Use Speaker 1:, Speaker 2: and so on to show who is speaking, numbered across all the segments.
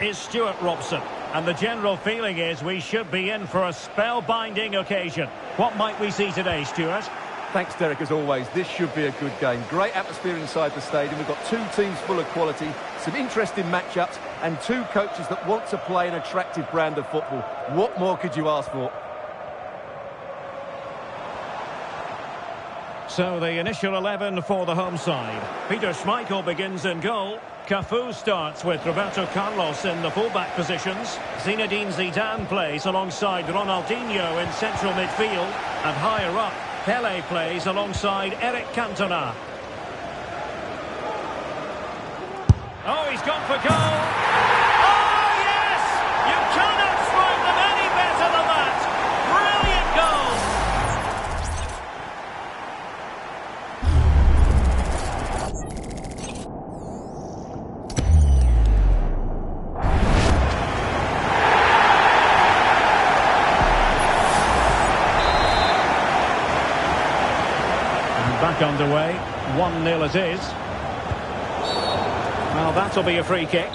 Speaker 1: is Stuart Robson. And the general feeling is we should be in for a spellbinding occasion. What might we see today, Stuart?
Speaker 2: Thanks, Derek, as always. This should be a good game. Great atmosphere inside the stadium. We've got two teams full of quality, some interesting matchups, and two coaches that want to play an attractive brand of football. What more could you ask for?
Speaker 1: So the initial 11 for the home side. Peter Schmeichel begins in goal. Cafu starts with Roberto Carlos in the fullback positions. Zinedine Zidane plays alongside Ronaldinho in central midfield. And higher up, Pele plays alongside Eric Cantona. Oh, he's gone for goal. Oh, yes! You cannot strike them any better than that. Brilliant goal. And back underway. 1-0 it is. Well, that'll be a free kick.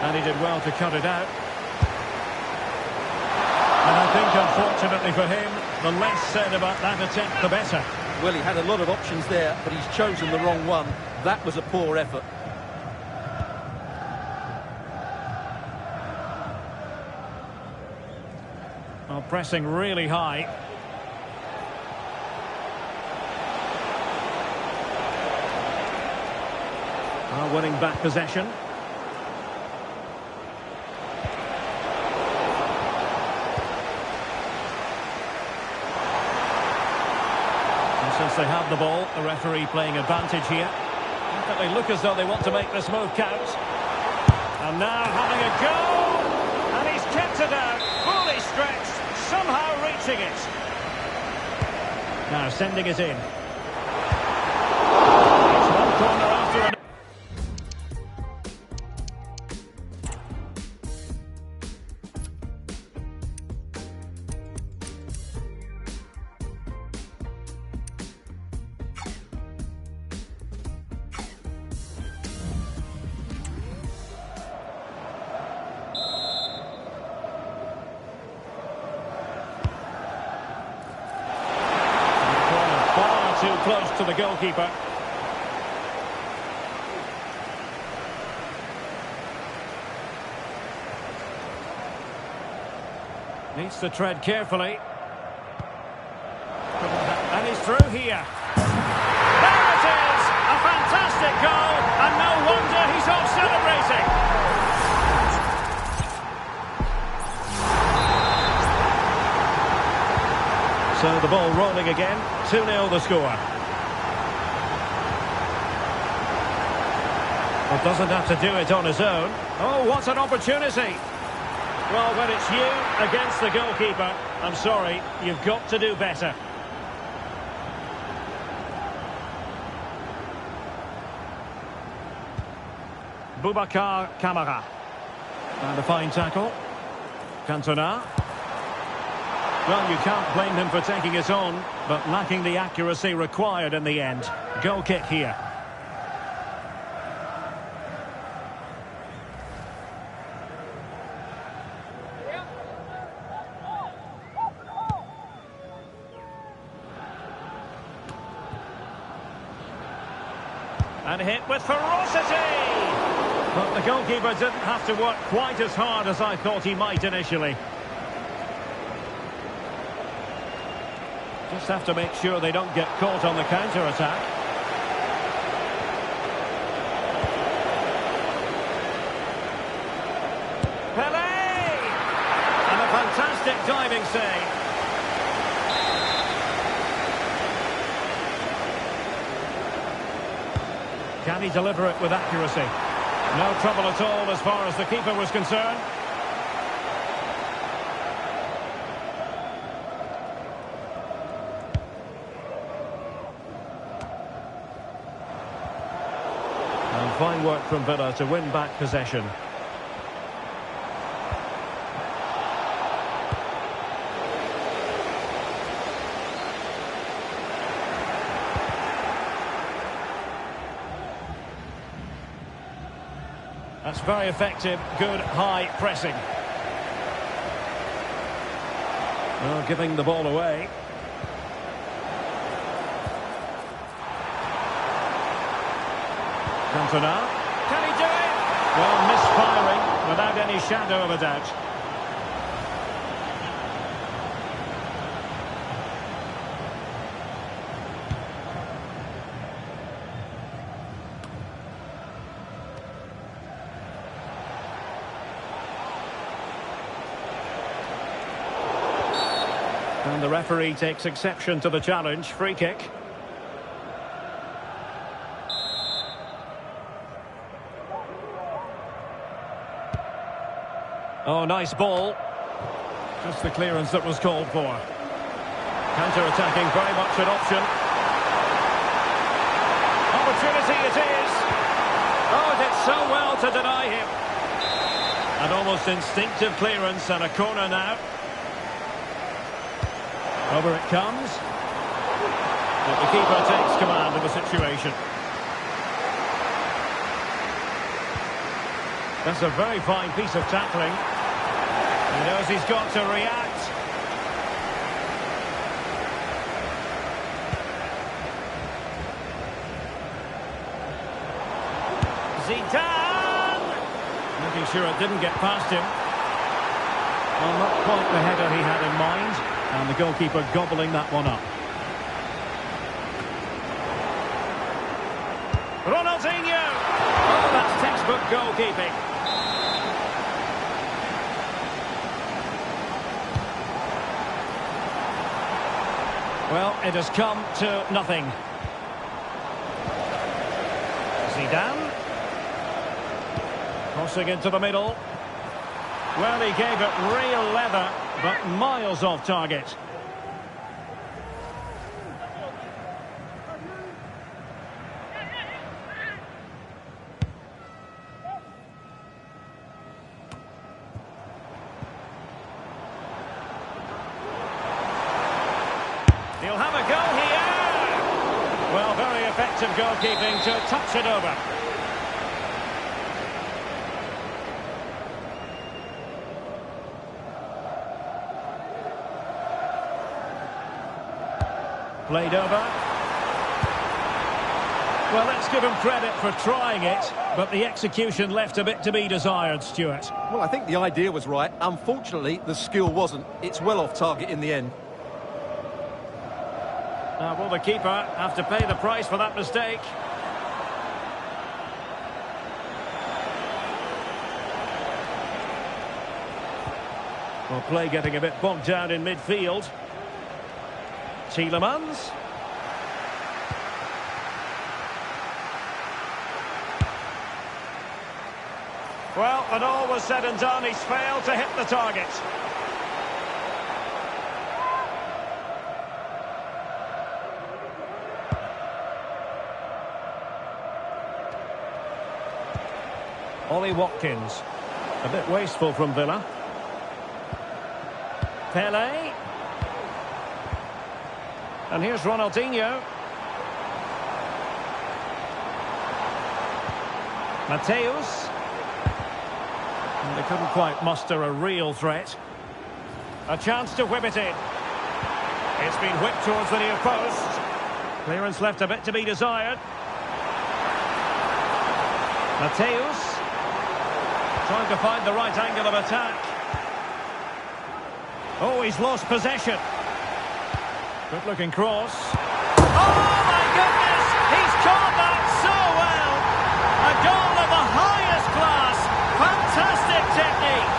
Speaker 1: And he did well to cut it out. And I think, unfortunately for him, the less said about that attempt, the better.
Speaker 2: Well, he had a lot of options there, but he's chosen the wrong one. That was a poor effort.
Speaker 1: Well, pressing really high. Winning back possession. And since they have the ball, the referee playing advantage here. Definitely look as though they want to make this move count. And now having a go! And he's kept it out, fully stretched, somehow reaching it. Now sending it in. It's one corner after another. Too close to the goalkeeper. Needs to tread carefully. And he's through here. There it is! A fantastic goal, and no wonder he's off celebrating. So the ball rolling again. 2-0 the score. Well, doesn't have to do it on his own. Oh, what an opportunity. Well, when it's you against the goalkeeper, I'm sorry, you've got to do better. Boubacar Kamara. And a fine tackle. Cantona. Well, you can't blame him for taking it on, but lacking the accuracy required in the end. Goal kick here. And hit with ferocity! But the goalkeeper didn't have to work quite as hard as I thought he might initially. Just have to make sure they don't get caught on the counter-attack. Pele! And a fantastic diving save. Can he deliver it with accuracy? No trouble at all as far as the keeper was concerned. And fine work from Villa to win back possession. That's very effective, good high pressing. Well, giving the ball away. Cantona. Can he do it? Well, misfiring without any shadow of a doubt. And the referee takes exception to the challenge. Free kick. Oh, nice ball. Just the clearance that was called for. Counter-attacking, very much an option. Opportunity it is. Oh, did so well to deny him. An almost instinctive clearance and a corner now. Over it comes. But the keeper takes command of the situation. That's a very fine piece of tackling. He knows he's got to react. Zidane! Making sure it didn't get past him. Well, not quite the header he had in mind. And the goalkeeper gobbling that one up. Ronaldinho! Oh, that's textbook goalkeeping. Well, it has come to nothing. Zidane. Crossing into the middle. Well, he gave it real leather, but miles off target. He'll have a go here. Well, very effective goalkeeping to touch it over. Played over. Well, let's give him credit for trying it, but the execution left a bit to be desired, Stuart.
Speaker 2: Well, I think the idea was right. Unfortunately, the skill wasn't. It's well off target in the end.
Speaker 1: Now, will the keeper have to pay the price for that mistake? Well, play getting a bit bogged down in midfield. Tielemans. Well, when all was said and done, he's failed to hit the target. Ollie Watkins. A bit wasteful from Villa. Pele. And here's Ronaldinho. Mateus. And they couldn't quite muster a real threat. A chance to whip it in. It's been whipped towards the near post. Clearance left a bit to be desired. Mateus. Trying to find the right angle of attack. Oh, he's lost possession. Good looking cross. Oh my goodness! He's caught that so well! A goal of the highest class! Fantastic technique!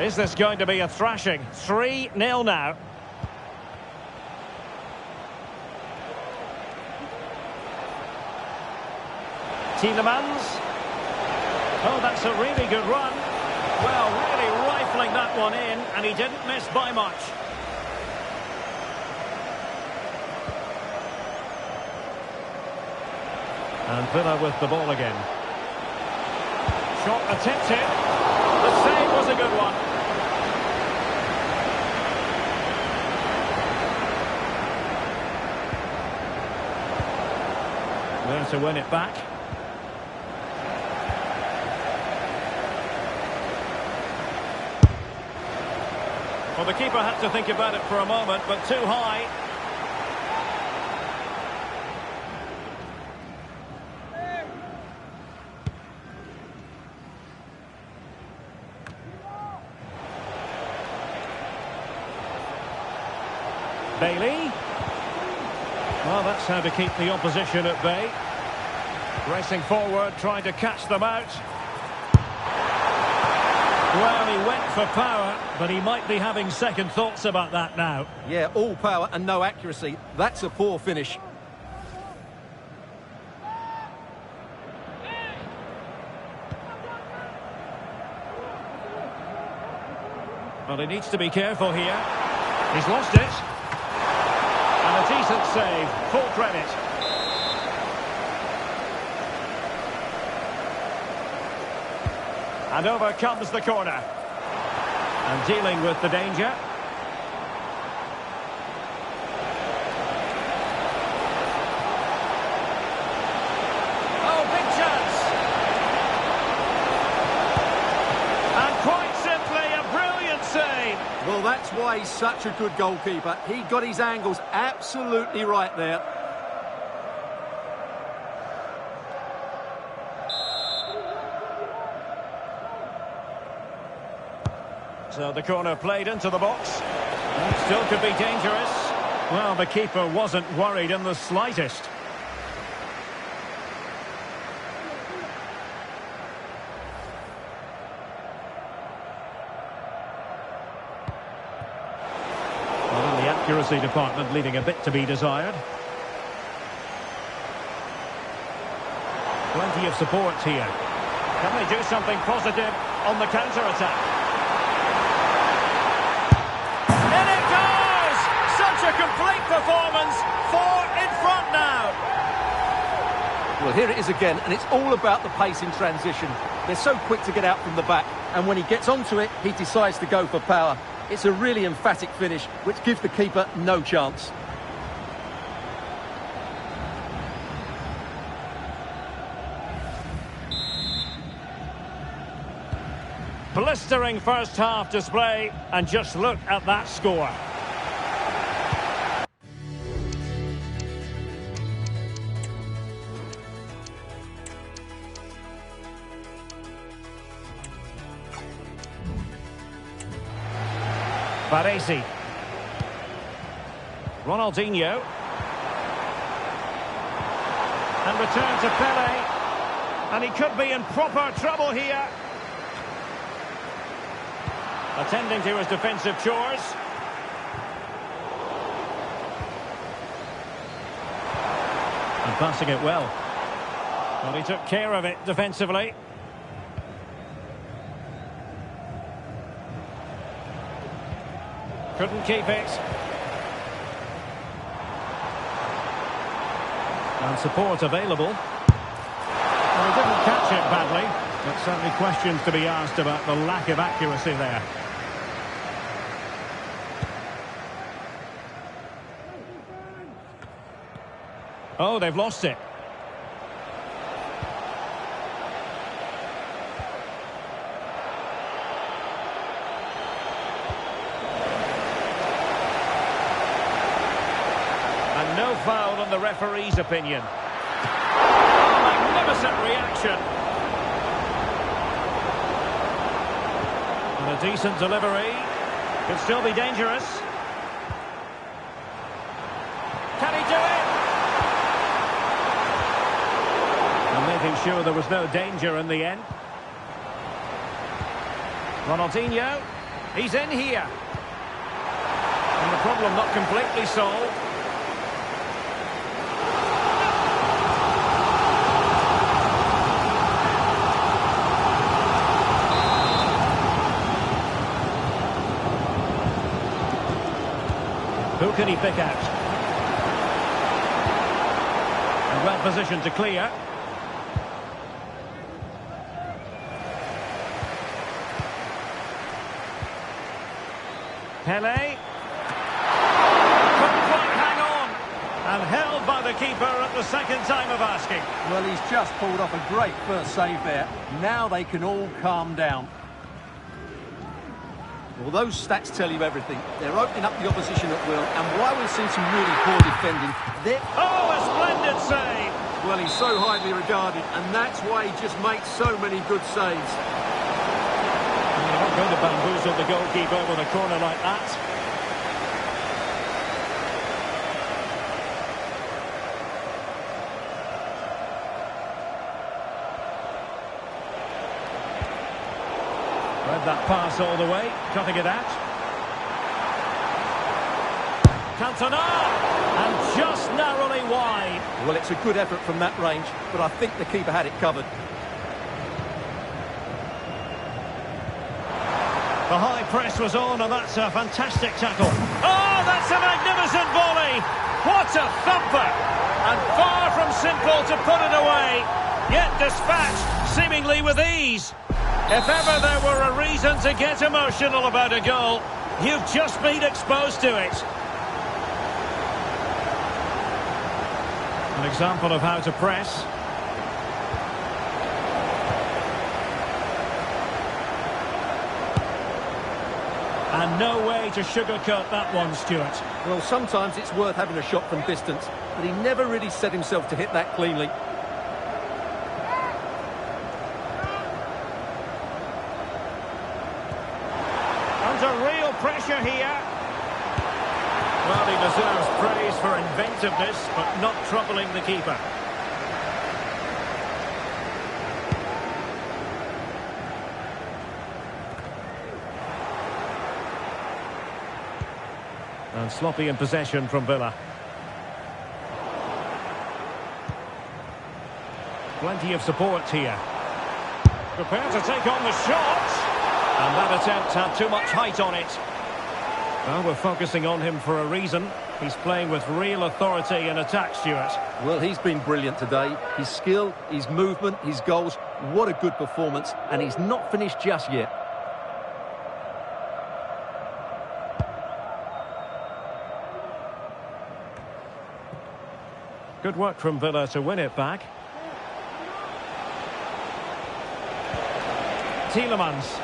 Speaker 1: Is this going to be a thrashing? 3-0 now. Tielemans. Oh, that's a really good run. Well, really rife Shuffling that one in, and he didn't miss by much. And Villa with the ball again. Shot attempted. The save was a good one. There to win it back. Well, the keeper had to think about it for a moment, but too high. Bailey. Well, that's how to keep the opposition at bay. Racing forward, trying to catch them out. Well, he went for power, but he might be having second thoughts about that now.
Speaker 2: Yeah, all power and no accuracy. That's a poor finish.
Speaker 1: Well, he needs to be careful here. He's lost it. And a decent save. Full credit. And over comes the corner. And dealing with the danger. Oh, big chance. And quite simply, a brilliant save.
Speaker 2: Well, that's why he's such a good goalkeeper. He got his angles absolutely right there.
Speaker 1: So the corner played into the box. Still could be dangerous. Well, the keeper wasn't worried in the slightest. Well, in the accuracy department, leaving a bit to be desired. Plenty of support here. Can they do something positive on the counter-attack? A complete performance, 4 in front now.
Speaker 2: Well, here it is again, and it's all about the pace in transition. They're so quick to get out from the back, and when he gets onto it, he decides to go for power. It's a really emphatic finish, which gives the keeper no chance.
Speaker 1: Blistering first half display, and just look at that score. Baresi. Ronaldinho. And return to Pele. And he could be in proper trouble here. Attending to his defensive chores. And passing it well. Well, he took care of it defensively. Couldn't keep it. And support available. Well, he didn't catch it badly, but certainly questions to be asked about the lack of accuracy there. Oh, they've lost it. And no foul on the referee's opinion. Magnificent reaction. And a decent delivery. Could still be dangerous. Can he do it? And making sure there was no danger in the end. Ronaldinho. He's in here. And the problem not completely solved. Who can he pick out? And well positioned to clear. Pele. Couldn't quite hang on. And held by the keeper at the second time of asking.
Speaker 2: Well, he's just pulled off a great first save there. Now they can all calm down. Well, those stats tell you everything. They're opening up the opposition at will, and while we've seen some really poor defending, they're...
Speaker 1: Oh, a splendid save!
Speaker 2: Well, he's so highly regarded, and that's why he just makes so many good saves.
Speaker 1: You're not going to bamboozle the goalkeeper with a corner like that. Read that pass all the way, cutting it out. Cantona! And just narrowly wide.
Speaker 2: Well, it's a good effort from that range, but I think the keeper had it covered.
Speaker 1: The high press was on, and that's a fantastic tackle. Oh, that's a magnificent volley! What a thumper! And far from simple to put it away, yet dispatched seemingly with ease. If ever there were a reason to get emotional about a goal, you've just been exposed to it. An example of how to press. And no way to sugarcoat that one, Stuart.
Speaker 2: Well, sometimes it's worth having a shot from distance, but he never really set himself to hit that cleanly.
Speaker 1: Under real pressure here. Well, he deserves praise for inventiveness, but not troubling the keeper. And sloppy in possession from Villa. Plenty of support here. Prepared to take on the shot. And that attempt had too much height on it. Well, we're focusing on him for a reason. He's playing with real authority in attack, Stuart.
Speaker 2: Well, he's been brilliant today. His skill, his movement, his goals. What a good performance. And he's not finished just yet.
Speaker 1: Good work from Villa to win it back. Tielemans.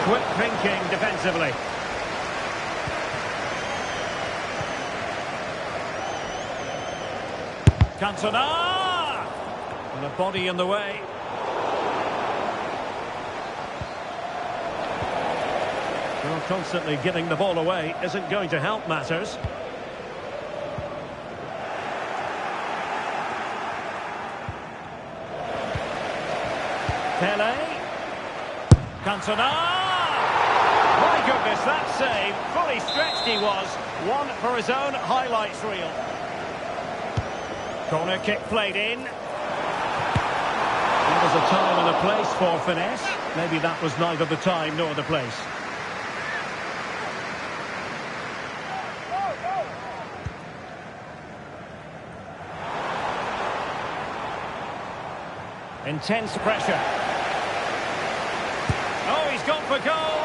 Speaker 1: Quick thinking defensively. Cantona! And a body in the way. Well, constantly giving the ball away isn't going to help matters. Pele. Cantona! My goodness, that save. Fully stretched he was. One for his own highlights reel. Corner kick played in. There was a time and a place for finesse. Maybe that was neither the time nor the place. Intense pressure. Oh, he's gone for goal.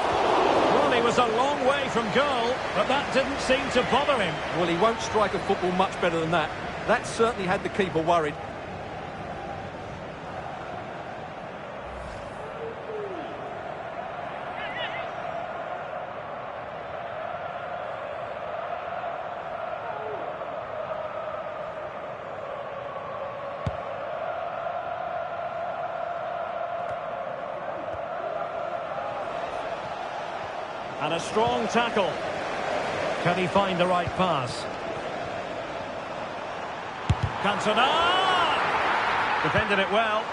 Speaker 1: Well, he was a long way from goal, but that didn't seem to bother him.
Speaker 2: Well, he won't strike a football much better than that. That certainly had the keeper worried.
Speaker 1: And a strong tackle. Can he find the right pass? Cantona! Defended it well.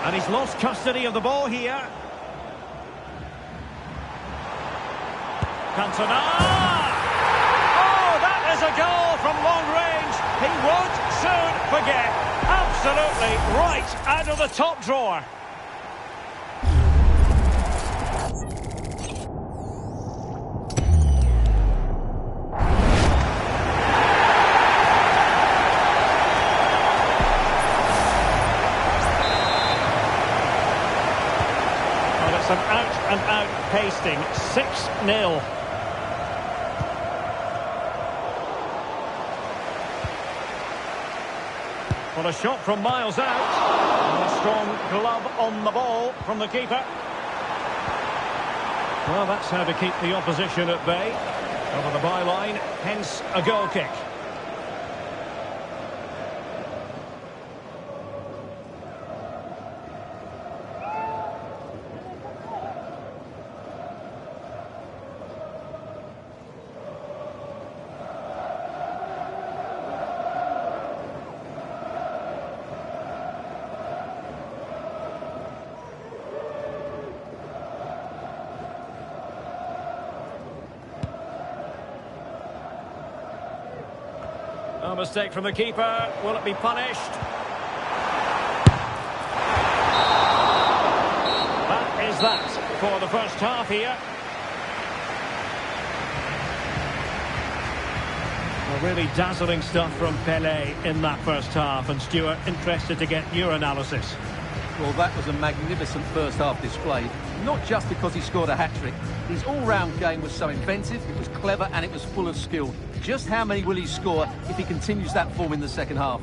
Speaker 1: And he's lost custody of the ball here. Cantona! Oh, that is a goal from long range. He won't soon forget. Absolutely right out of the top drawer. and outpacing 6-0. Well, a shot from miles out. And a strong glove on the ball from the keeper. Well, that's how to keep the opposition at bay. Over the byline, hence a goal kick. A mistake from the keeper. Will it be punished? That is that for the first half here. Well, really dazzling stuff from Pelé in that first half. And Stuart, interested to get your analysis.
Speaker 2: Well, that was a magnificent first half display. Not just because he scored a hat-trick. His all-round game was so inventive, it was clever and it was full of skill. Just how many will he score if he continues that form in the second half?